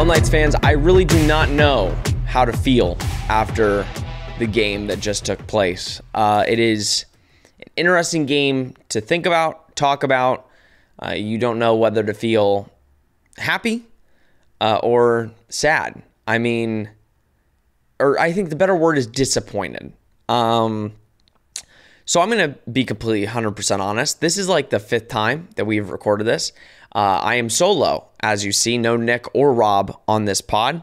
Well, Knights fans, I really do not know how to feel after the game that just took place. It is an interesting game to think about, talk about. You don't know whether to feel happy or sad. I mean, or I think the better word is disappointed. So I'm going to be completely 100% honest. This is like the fifth time that we've recorded this. I am solo, as you see, no Nick or Rob on this pod.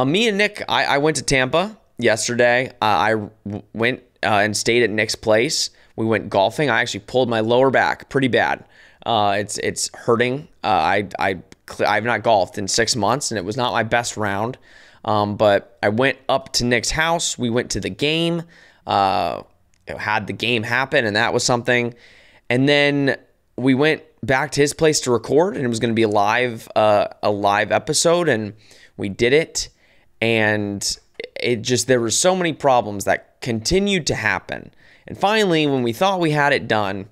Me and Nick, I went to Tampa yesterday. I went and stayed at Nick's place. We went golfing. I actually pulled my lower back pretty bad. It's hurting. I've not golfed in 6 months, and it was not my best round. But I went up to Nick's house. We went to the game. Had the game happen, and that was something. And then we went back to his place to record, and it was going to be a live episode, and we did it. And it just, there were so many problems that continued to happen. And finally, when we thought we had it done,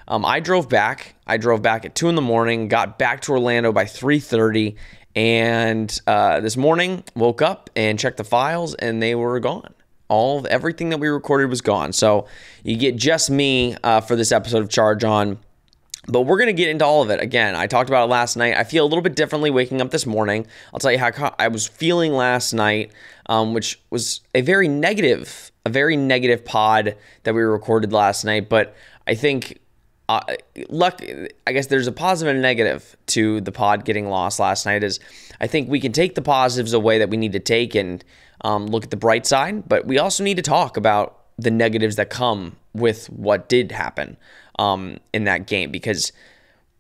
I drove back at 2 a.m, got back to Orlando by 3:30, and this morning woke up and checked the files, and they were gone. Everything that we recorded was gone. So you get just me for this episode of Charge On. But we're going to get into all of it. Again, I talked about it last night. I feel a little bit differently waking up this morning. I'll tell you how I was feeling last night, which was a very negative pod that we recorded last night. But I think, I guess there's a positive and a negative to the pod getting lost last night. Is I think we can take the positives away that we need to take and look at the bright side. But we also need to talk about the negatives that come with what did happen in that game, because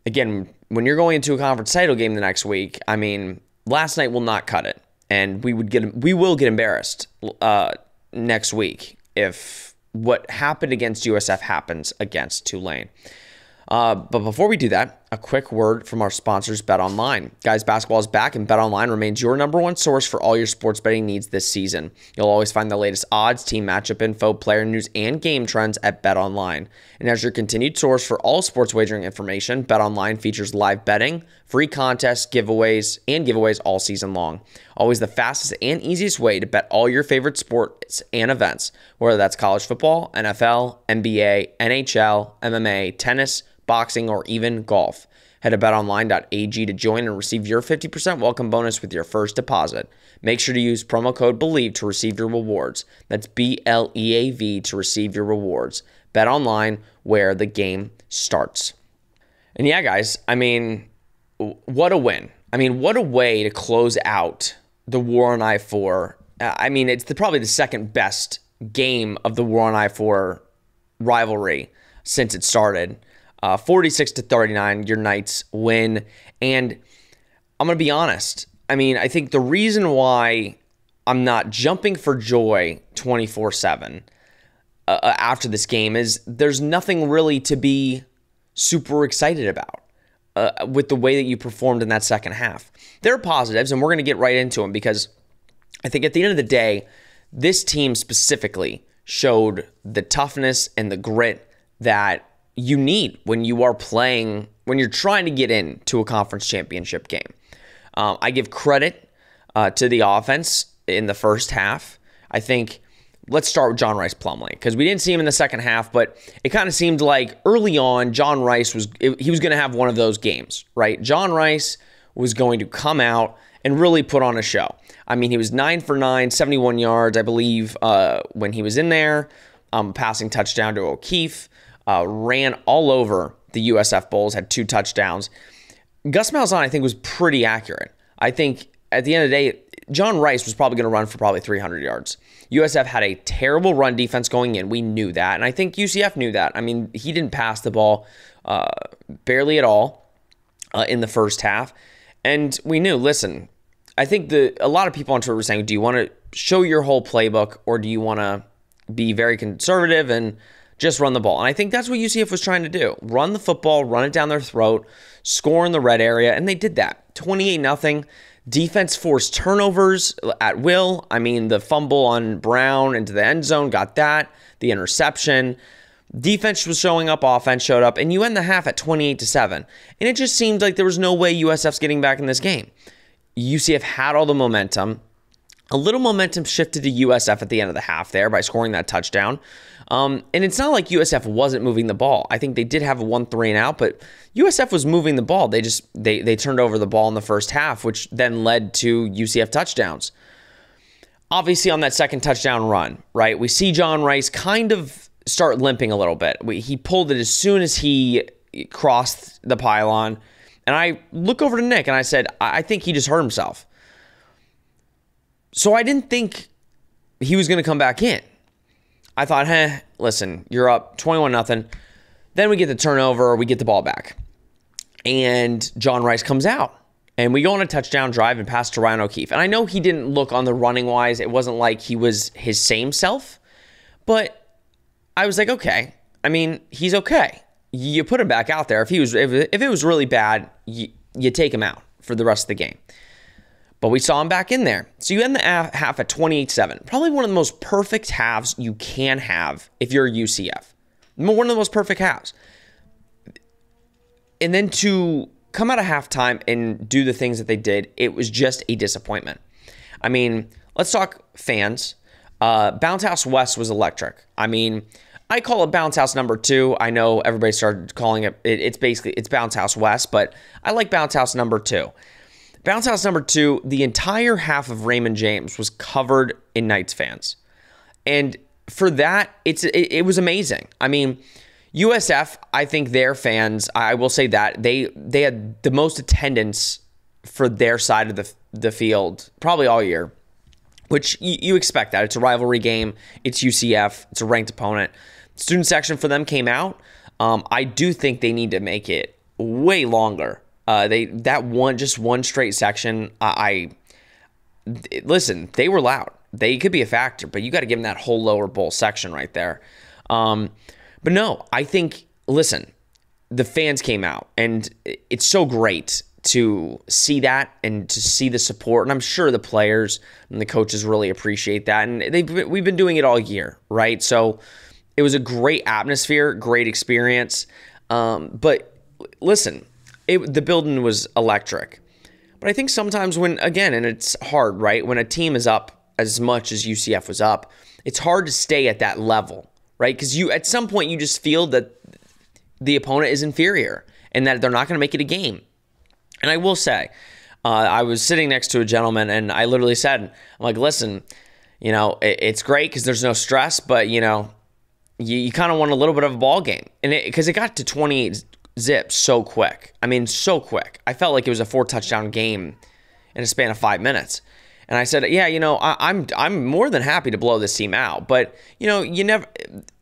again, when you're going into a conference title game the next week, I mean, last night will not cut it, and we will get embarrassed next week if what happened against USF happens against Tulane. But before we do that, a quick word from our sponsors, BetOnline. Guys, basketball is back, and BetOnline remains your number one source for all your sports betting needs this season. You'll always find the latest odds, team matchup info, player news, and game trends at BetOnline. And as your continued source for all sports wagering information, BetOnline features live betting, free contests, giveaways all season long. Always the fastest and easiest way to bet all your favorite sports and events, whether that's college football, NFL, NBA, NHL, MMA, tennis, boxing, or even golf. Head to betonline.ag to join and receive your 50% welcome bonus with your first deposit. Make sure to use promo code BELIEVE to receive your rewards. That's BLEAV to receive your rewards. BetOnline, where the game starts. And yeah, guys, I mean, what a win. I mean, what a way to close out the War on I-4. I mean, it's probably the second best game of the War on I-4 rivalry since it started. 46-39, your Knights win. And I'm going to be honest. I mean, I think the reason why I'm not jumping for joy 24/7 after this game is there's nothing really to be super excited about with the way that you performed in that second half. There are positives, and we're going to get right into them, because I think at the end of the day, this team specifically showed the toughness and the grit that you need when you are playing, when you're trying to get into a conference championship game. I give credit to the offense in the first half. I think, let's start with John Rice Plumlee, because we didn't see him in the second half, but it kind of seemed like early on John Rice was going to have one of those games, right? John Rice was going to come out and really put on a show. I mean, he was 9 for 9, 71 yards, I believe, when he was in there, passing touchdown to O'Keefe. Ran all over the USF Bulls, had 2 touchdowns. Gus Malzahn, I think, was pretty accurate. I think at the end of the day, John Rice was probably going to run for probably 300 yards. USF had a terrible run defense going in. We knew that, and I think UCF knew that. I mean, he didn't pass the ball barely at all in the first half, and we knew, listen, I think a lot of people on Twitter were saying, do you want to show your whole playbook, or do you want to be very conservative and just run the ball? And I think that's what UCF was trying to do. Run the football, run it down their throat, score in the red area, and they did that. 28-0. Defense forced turnovers at will. I mean, the fumble on Brown into the end zone, got that. The interception. Defense was showing up, offense showed up, and you end the half at 28-7. And it just seemed like there was no way USF's getting back in this game. UCF had all the momentum. A little momentum shifted to USF at the end of the half there by scoring that touchdown. And it's not like USF wasn't moving the ball. I think they did have a 1-3 and out, but USF was moving the ball. They turned over the ball in the first half, which then led to UCF touchdowns. Obviously, on that second touchdown run, right, we see John Rice kind of start limping a little bit. He pulled it as soon as he crossed the pylon. And I look over to Nick and I said, I think he just hurt himself. So I didn't think he was going to come back in. I thought, listen, you're up 21-0. Then we get the turnover, we get the ball back. And John Rice comes out. And we go on a touchdown drive and pass to Ryan O'Keefe. And I know he didn't look on the running wise. It wasn't like he was his same self. But I was like, okay. I mean, he's okay. You put him back out there. If it was really bad, you take him out for the rest of the game. But we saw him back in there. So you end the half at 28-7. Probably one of the most perfect halves you can have if you're a UCF. One of the most perfect halves. And then to come out of halftime and do the things that they did, it was just a disappointment. I mean, let's talk fans. Bounce House West was electric. I mean, I call it Bounce House number 2. I know everybody started calling it's Bounce House West, but I like Bounce House number 2. Bounce House number 2, the entire half of Raymond James was covered in Knights fans. And for that, it was amazing. I mean, USF, I think their fans, I will say that, they had the most attendance for their side of the field probably all year, which you expect that. It's a rivalry game. It's UCF. It's a ranked opponent. Student section for them came out. I do think they need to make it way longer. Just one straight section. Listen, they were loud. They could be a factor, but you got to give them that whole lower bowl section right there. But no, I think, listen, the fans came out, and it's so great to see that and to see the support. And I'm sure the players and the coaches really appreciate that. And we've been doing it all year, right? So it was a great atmosphere, great experience. But listen, the building was electric. But I think sometimes when, again, and it's hard, right? When a team is up as much as UCF was up, it's hard to stay at that level, right? Because at some point you just feel that the opponent is inferior and that they're not going to make it a game. And I will say, I was sitting next to a gentleman and I literally said, I'm like, listen, it's great because there's no stress, but, you kind of want a little bit of a ball game. And because it got to 28 zips so quick. I mean, so quick. I felt like it was a 4-touchdown game in a span of 5 minutes. And I said, yeah, I'm more than happy to blow this team out. But, you never...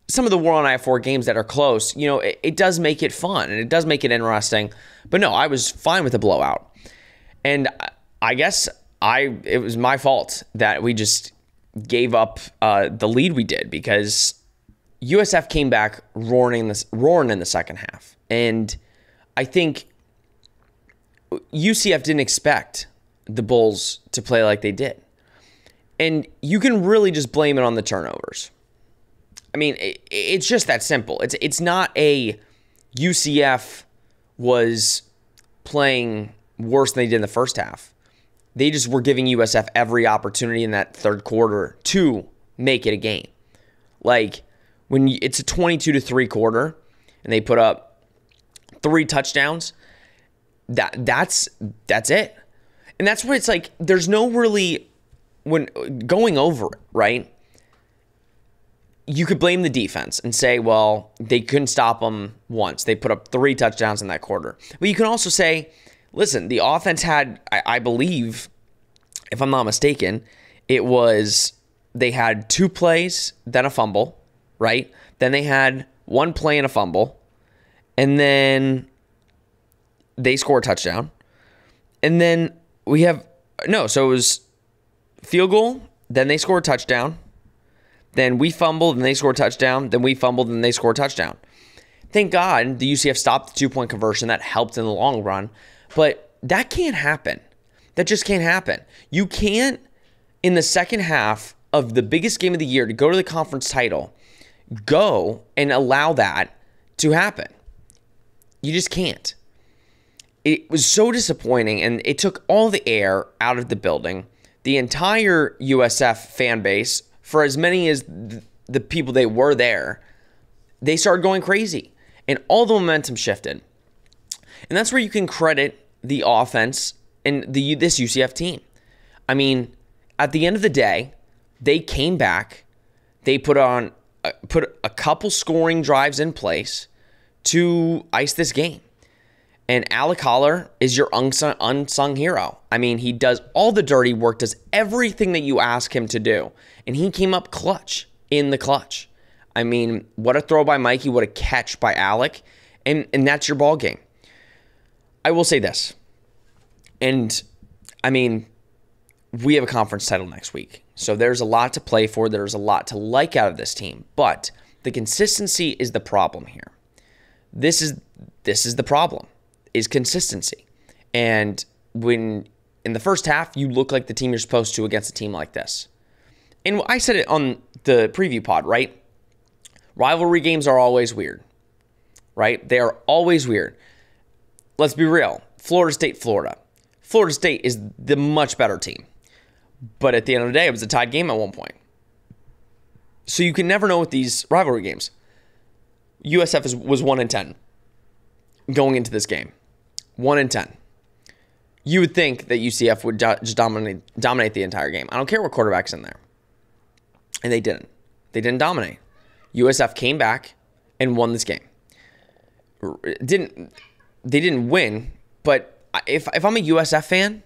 Some of the War on I-4 games that are close, it does make it fun and it does make it interesting. But no, I was fine with the blowout. And I guess it was my fault that we just gave up the lead we did, because USF came back roaring in the second half. And I think UCF didn't expect the Bulls to play like they did. And you can really just blame it on the turnovers. I mean, it's just that simple. It's not a UCF was playing worse than they did in the first half. They just were giving USF every opportunity in that third quarter to make it a game. Like, when it's a 22-3 quarter and they put up 3 touchdowns, that's it. And that's where it's like, there's no really, when going over it, right? You could blame the defense and say, well, they couldn't stop them once. They put up 3 touchdowns in that quarter. But you can also say, listen, the offense had, I believe, if I'm not mistaken, they had 2 plays, then a fumble, right? Then they had 1 play and a fumble, and then they score a touchdown. And then so it was field goal, then they score a touchdown. Then we fumbled and they scored a touchdown. Then we fumbled and they scored a touchdown. Thank God the UCF stopped the 2-point conversion. That helped in the long run. But that can't happen. That just can't happen. You can't, in the second half of the biggest game of the year to go to the conference title, go and allow that to happen. You just can't. it was so disappointing, and it took all the air out of the building. The entire USF fan base, for as many as the people they were there, they started going crazy, and all the momentum shifted. And that's where you can credit the offense and this UCF team. I mean, at the end of the day, they came back. They put a couple scoring drives in place to ice this game. And Alec Holler is your unsung hero. I mean, he does all the dirty work, does everything that you ask him to do. And he came up clutch in the clutch. I mean, what a throw by Mikey, what a catch by Alec. And that's your ball game. I will say this. And, I mean, we have a conference title next week. So there's a lot to play for. There's a lot to like out of this team. But the consistency is the problem here. This is the problem, is consistency. And when in the first half, you look like the team you're supposed to against a team like this. And I said it on the preview pod, right? Rivalry games are always weird, right? They are always weird. Let's be real. Florida State, Florida. Florida State is the much better team. But at the end of the day, it was a tied game at one point. So you can never know with these rivalry games. USF was 1-10 going into this game. 1-10. You would think that UCF would just dominate the entire game. I don't care what quarterback's in there. And they didn't. They didn't dominate. USF came back and won this game. They didn't win, but if I'm a USF fan,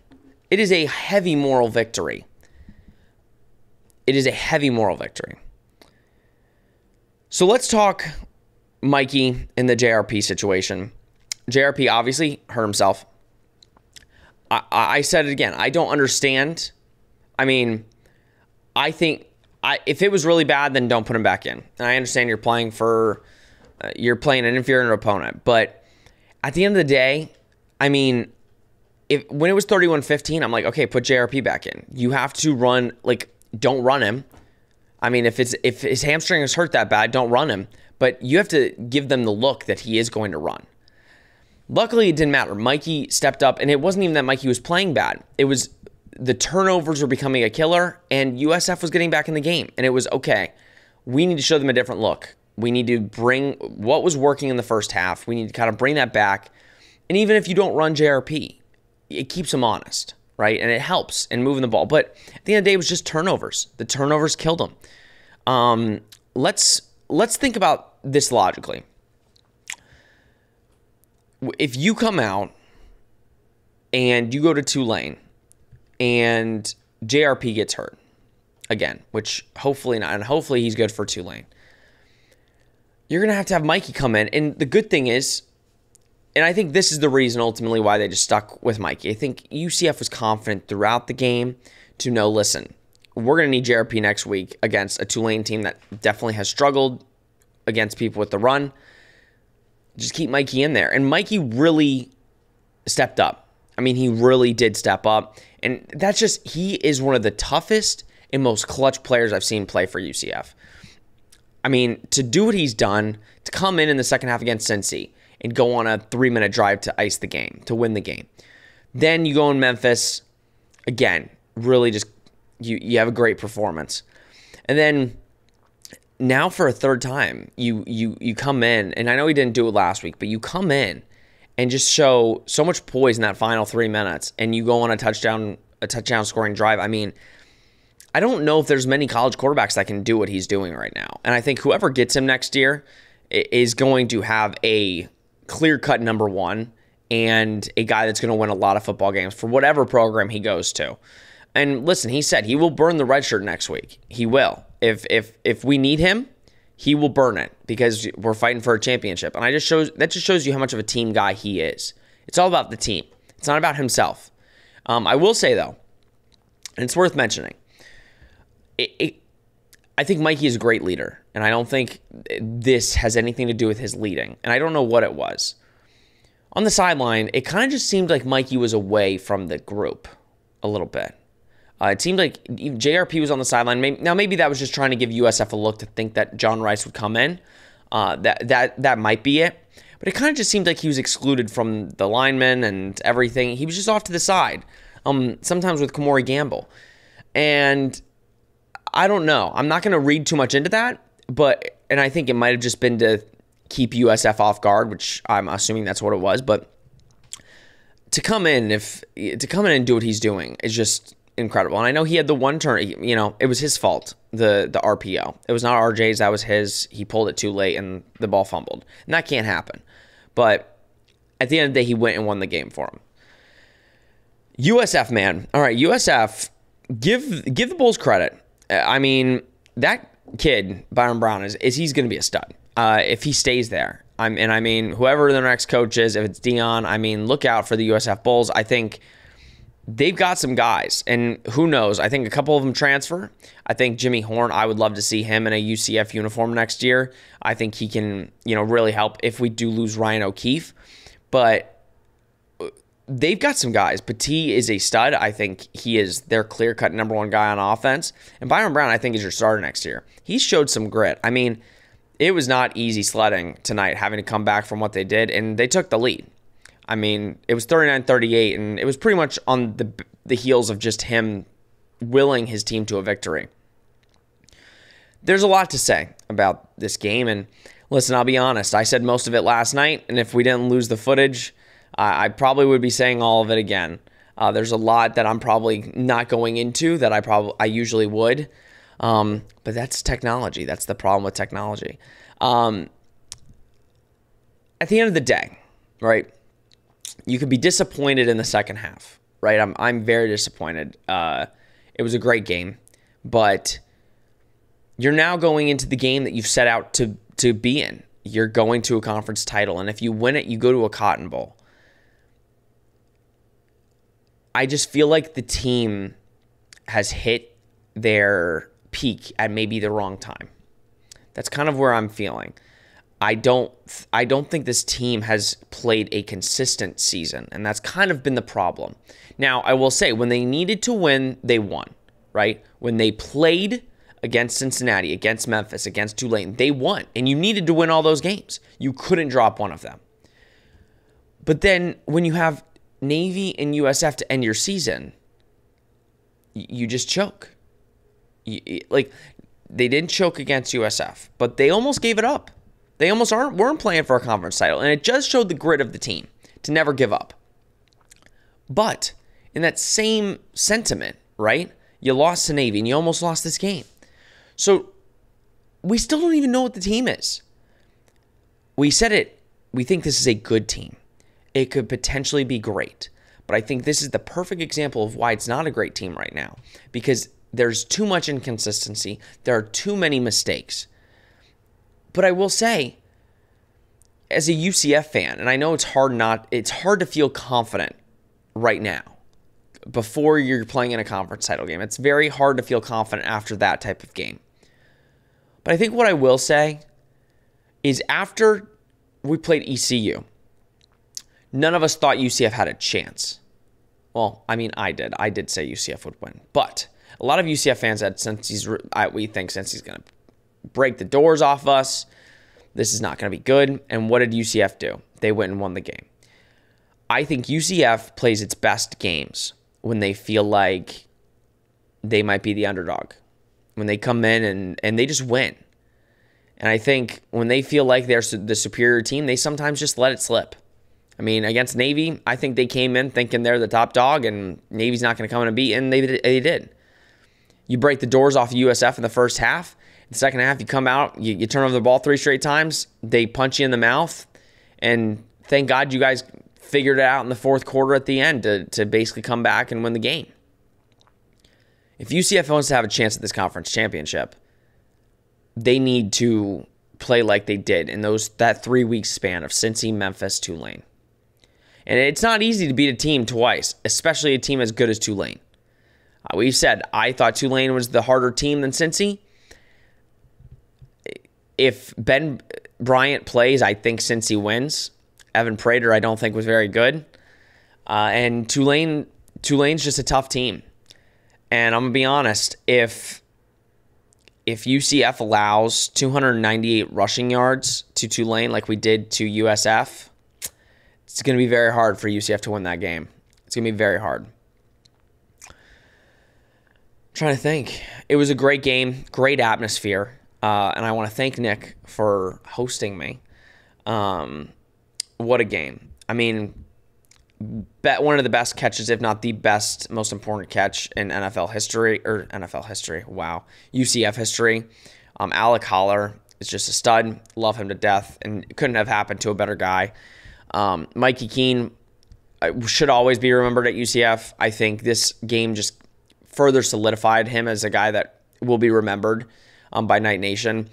it is a heavy moral victory. It is a heavy moral victory. So let's talk Mikey in the JRP situation. JRP obviously hurt himself. I said it again. I don't understand. I mean, I think if it was really bad, then don't put him back in. And I understand you're playing an inferior opponent, but at the end of the day, I mean, when it was 31-15, I'm like, okay, put JRP back in. You have to run, don't run him. I mean, if his hamstring is hurt that bad, don't run him. But you have to give them the look that he is going to run. Luckily, it didn't matter. Mikey stepped up, and it wasn't even that Mikey was playing bad. It was the turnovers were becoming a killer, and USF was getting back in the game. And it was, okay, we need to show them a different look. We need to bring what was working in the first half. We need to kind of bring that back. And even if you don't run JRP, it keeps them honest, right? And it helps in moving the ball. But at the end of the day, it was just turnovers. The turnovers killed them. Let's think about this logically. If you come out and you go to Tulane and JRP gets hurt again, which hopefully not, and hopefully he's good for Tulane, you're going to have Mikey come in. And the good thing is, and I think this is the reason ultimately why they just stuck with Mikey. I think UCF was confident throughout the game to know, listen, we're going to need JRP next week against a Tulane team that definitely has struggled against people with the run. Just keep Mikey in there. And Mikey really stepped up. I mean, he really did step up. And that's just, he is one of the toughest and most clutch players I've seen play for UCF. I mean, to do what he's done, to come in the second half against Cincy and go on a 3-minute drive to ice the game, to win the game. Then you go in Memphis, again, really just, you have a great performance. And then now for a third time, you come in, and I know he didn't do it last week, but you come in and just show so much poise in that final 3 minutes, and you go on a touchdown scoring drive. I mean, I don't know if there's many college quarterbacks that can do what he's doing right now. And I think whoever gets him next year is going to have a clear-cut number one and a guy that's going to win a lot of football games for whatever program he goes to. And listen, he said he will burn the red shirt next week. He will. If we need him, he will burn it because we're fighting for a championship. And that just shows you how much of a team guy he is. It's all about the team. It's not about himself. I will say, though, and it's worth mentioning, I think Mikey is a great leader, and I don't think this has anything to do with his leading, and I don't know what it was. On the sideline, it kind of just seemed like Mikey was away from the group a little bit. It seemed like JRP was on the sideline. Maybe that was just trying to give USF a look to think that John Rice would come in. That might be it. But but it kind of just seemed like he was excluded from the linemen and everything. He was just off to the side, sometimes with Kamori Gamble. And I don't know. I'm not going to read too much into that, and I think it might have just been to keep USF off guard, which I'm assuming that's what it was. But to come in and do what he's doing is just incredible. And I know he had the one turn, it was his fault, the RPO. It was not RJ's, that was his. He pulled it too late and the ball fumbled. And that can't happen. But at the end of the day, he went and won the game for him. USF, man. All right, USF, give the Bulls credit. I mean, that kid, Byron Brown, he's going to be a stud if he stays there. Whoever the next coach is, if it's Dion, look out for the USF Bulls. I think they've got some guys, and who knows? I think a couple of them transfer. I think Jimmy Horn, I would love to see him in a UCF uniform next year. I think he can, really help if we do lose Ryan O'Keefe. But they've got some guys. Petit is a stud. I think he is their clear-cut number one guy on offense. And Byron Brown, I think, is your starter next year. He showed some grit. It was not easy sledding tonight, having to come back from what they did, and they took the lead. It was 39-38, and it was pretty much on the heels of just him willing his team to a victory. There's a lot to say about this game, and listen, I'll be honest. I said most of it last night, and if we didn't lose the footage, I probably would be saying all of it again. There's a lot that I'm probably not going into that I usually would. But that's technology. That's the problem with technology. At the end of the day, right, you could be disappointed in the second half, right? I'm very disappointed. It was a great game, but you're now going into the game that you've set out to be in. You're going to a conference title, and if you win it, you go to a Cotton Bowl. I just feel like the team has hit their peak at maybe the wrong time. That's kind of where I'm feeling. I don't think this team has played a consistent season, and that's kind of been the problem. Now, I will say, when they needed to win, they won, right? When they played against Cincinnati, against Memphis, against Tulane, they won, and you needed to win all those games. You couldn't drop one of them. But then when you have Navy and USF to end your season, you just choke. They didn't choke against USF, but they almost gave it up. They almost weren't playing for a conference title, and it just showed the grit of the team to never give up. But in that same sentiment, right, you lost to Navy, and you almost lost this game. So we still don't even know what the team is. We said it. We think this is a good team. It could potentially be great. But I think this is the perfect example of why it's not a great team right now, because there's too much inconsistency. There are too many mistakes. But I will say, as a UCF fan, and I know it's hard to feel confident right now before you're playing in a conference title game. It's very hard to feel confident after that type of game. But I think what I will say is, after we played ECU, none of us thought UCF had a chance. Well, I did. I did say UCF would win. But a lot of UCF fans said we think Cincy's going to break the doors off us. This is not going to be good. And what did UCF do? They went and won the game. I think UCF plays its best games when they feel like they might be the underdog. When they come in and they just win. And I think when they feel like they're the superior team, they sometimes just let it slip. Against Navy, I think they came in thinking they're the top dog, and Navy's not going to come in and beat, and they did. You break the doors off of USF in the first half. In the second half, you come out, you turn over the ball 3 straight times. They punch you in the mouth, and thank God you guys figured it out in the fourth quarter at the end to basically come back and win the game. If UCF wants to have a chance at this conference championship, they need to play like they did in that 3-week span of Cincy, Memphis, Tulane. And it's not easy to beat a team twice, especially a team as good as Tulane. We've said, I thought Tulane was the harder team than Cincy. If Ben Bryant plays, I think Cincy wins. Evan Prater, I don't think, was very good. And Tulane's just a tough team. And I'm going to be honest, if if UCF allows 298 rushing yards to Tulane like we did to USF, it's going to be very hard for UCF to win that game. It's going to be very hard. I'm trying to think. It was a great game, great atmosphere, and I want to thank Nick for hosting me. What a game. I mean, one of the best catches, if not the best, most important catch in NFL history, wow, UCF history. Alec Holler is just a stud. Love him to death, and it couldn't have happened to a better guy. Mikey Keene should always be remembered at UCF. I think this game just further solidified him as a guy that will be remembered by Night Nation.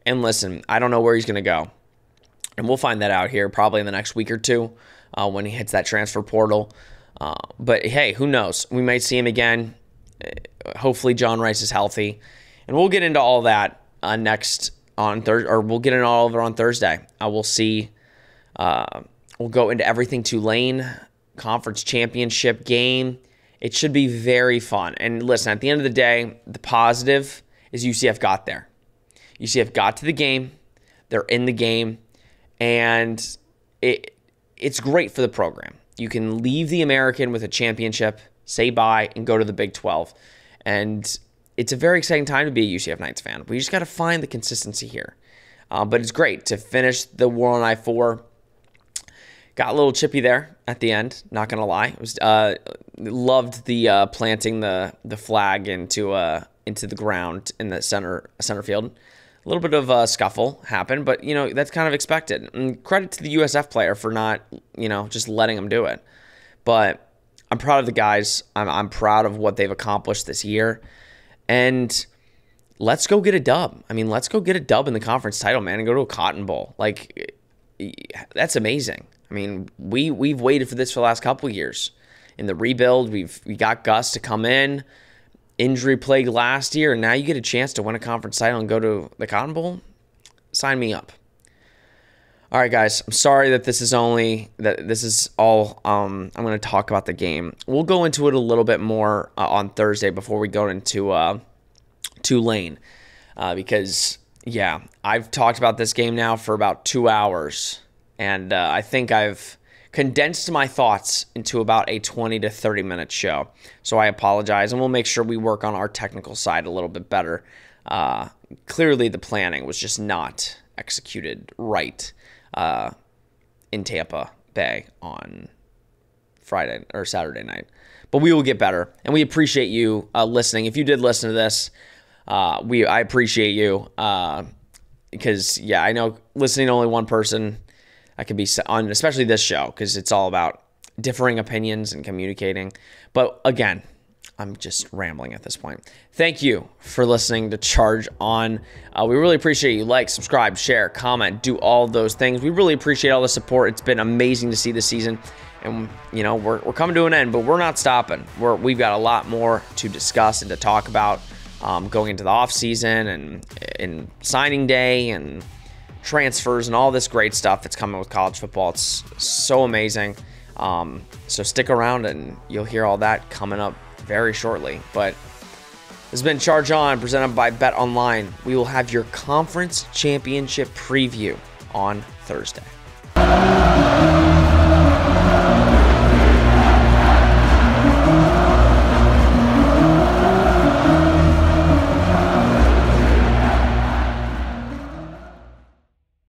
And listen, I don't know where he's going to go, and we'll find that out here probably in the next week or two. When he hits that transfer portal. But hey, who knows? We might see him again. Hopefully John Rice is healthy. And we'll get into all that next on Thursday, or we'll get into all of it on Thursday. We'll see. We'll go into everything Tulane conference championship game. It should be very fun. And listen, at the end of the day, the positive is UCF got there. UCF got to the game. They're in the game. And it's great for the program. You can leave the American with a championship, say bye, and go to the Big 12. And it's a very exciting time to be a UCF Knights fan. We just got to find the consistency here. But it's great to finish the War on I-4. Got a little chippy there at the end, not going to lie. It was loved the planting the flag into the ground in the center field. A little bit of a scuffle happened, but, that's kind of expected. And credit to the USF player for not, just letting them do it. But I'm proud of the guys. I'm proud of what they've accomplished this year. And let's go get a dub. I mean, let's go get a dub in the conference title, man, and go to a Cotton Bowl. Like, that's amazing. I mean, we've waited for this for the last couple of years. In the rebuild, we got Gus to come in. Injury plague last year, and now you get a chance to win a conference title and go to the Cotton Bowl. Sign me up. All right, guys. I'm sorry that this is all. I'm going to talk about the game. We'll go into it a little bit more on Thursday before we go into Tulane, because I've talked about this game now for about 2 hours, and I think I've condensed my thoughts into about a 20 to 30 minute show. So I apologize, and we'll make sure we work on our technical side a little bit better. Clearly the planning was just not executed right in Tampa Bay on Friday or Saturday night. But we will get better, and we appreciate you listening. If you did listen to this, I appreciate you because, I know listening to only one person, I could be on, especially this show, because it's all about differing opinions and communicating. But again, I'm just rambling at this point. Thank you for listening to Charge On. We really appreciate you. Like, subscribe, share, comment, do all those things. We really appreciate all the support. It's been amazing to see this season. And, we're coming to an end, but we're not stopping. We've got a lot more to discuss and to talk about going into the offseason and signing day and transfers and all this great stuff that's coming with college football. It's so amazing. So stick around and you'll hear all that coming up very shortly. But this has been Charge On, presented by Bet Online. We will have your conference championship preview on Thursday.